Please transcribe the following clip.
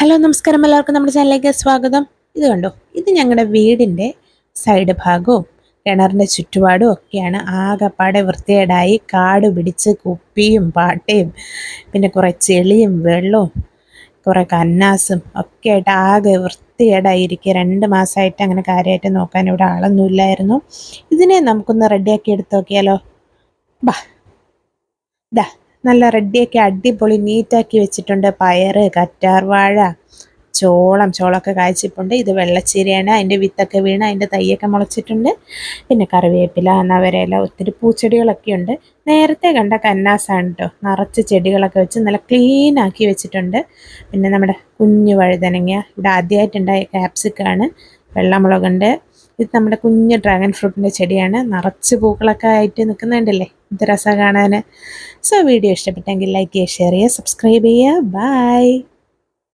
Hello നമസ്കാരം, എല്ലാവർക്കും നമ്മുടെ ചാനലിലേക്ക് സ്വാഗതം. ഇത് കണ്ടോ, ഇത് ഞങ്ങളുടെ വീടിൻ്റെ സൈഡ് ഭാഗവും കിണറിൻ്റെ ചുറ്റുപാടും ഒക്കെയാണ് ആകെപ്പാടെ വൃത്തികേടായി കാട് പിടിച്ച് കുപ്പിയും പാട്ടയും പിന്നെ കുറേ ചെളിയും വെള്ളവും കുറേ കന്നാസും ഒക്കെ ആയിട്ട് ആകെ വൃത്തികേടായിരിക്കുക. 2 മാസമായിട്ട് അങ്ങനെ കാര്യമായിട്ട് നോക്കാൻ ഇവിടെ ആളൊന്നുമില്ലായിരുന്നു. ഇതിനെ നമുക്കൊന്ന് റെഡിയാക്കി എടുത്ത് നോക്കിയാലോ? ബാ, ഇതാ നല്ല റെഡിയാക്കി അടിപൊളി നീറ്റാക്കി വെച്ചിട്ടുണ്ട്. പയറ്, കറ്റാർവാഴ, ചോളമൊക്കെ കായ്ച്ചിട്ടുണ്ട്. ഇത് വെള്ളച്ചീരയാണ്. അതിൻ്റെ വിത്തൊക്കെ വീണ് അതിൻ്റെ തൈയൊക്കെ മുളച്ചിട്ടുണ്ട്. പിന്നെ കറിവേപ്പില, നവരയില, ഒത്തിരി പൂച്ചെടികളൊക്കെ ഉണ്ട്. നേരത്തെ കണ്ട കന്നാസാണ് കേട്ടോ. നിറച്ച് ചെടികളൊക്കെ വെച്ച് നല്ല ക്ലീൻ ആക്കി വെച്ചിട്ടുണ്ട്. പിന്നെ നമ്മുടെ കുഞ്ഞു വഴുതനങ്ങ, ഇവിടെ ആദ്യമായിട്ടുണ്ടായ ക്യാപ്സിക്കാണ്. വെള്ളമുളകുണ്ട്. ഇത് നമ്മുടെ കുഞ്ഞ് ഡ്രാഗൺ ഫ്രൂട്ടിൻ്റെ ചെടിയാണ്. നിറച്ച് പൂക്കളൊക്കെ ആയിട്ട് നിൽക്കുന്നുണ്ടല്ലേ, ഇത് രസം കാണാൻ. സോ വീഡിയോ ഇഷ്ടപ്പെട്ടെങ്കിൽ ലൈക്ക് ചെയ്യുക, ഷെയർ ചെയ്യുക, സബ്സ്ക്രൈബ് ചെയ്യുക. ബൈ.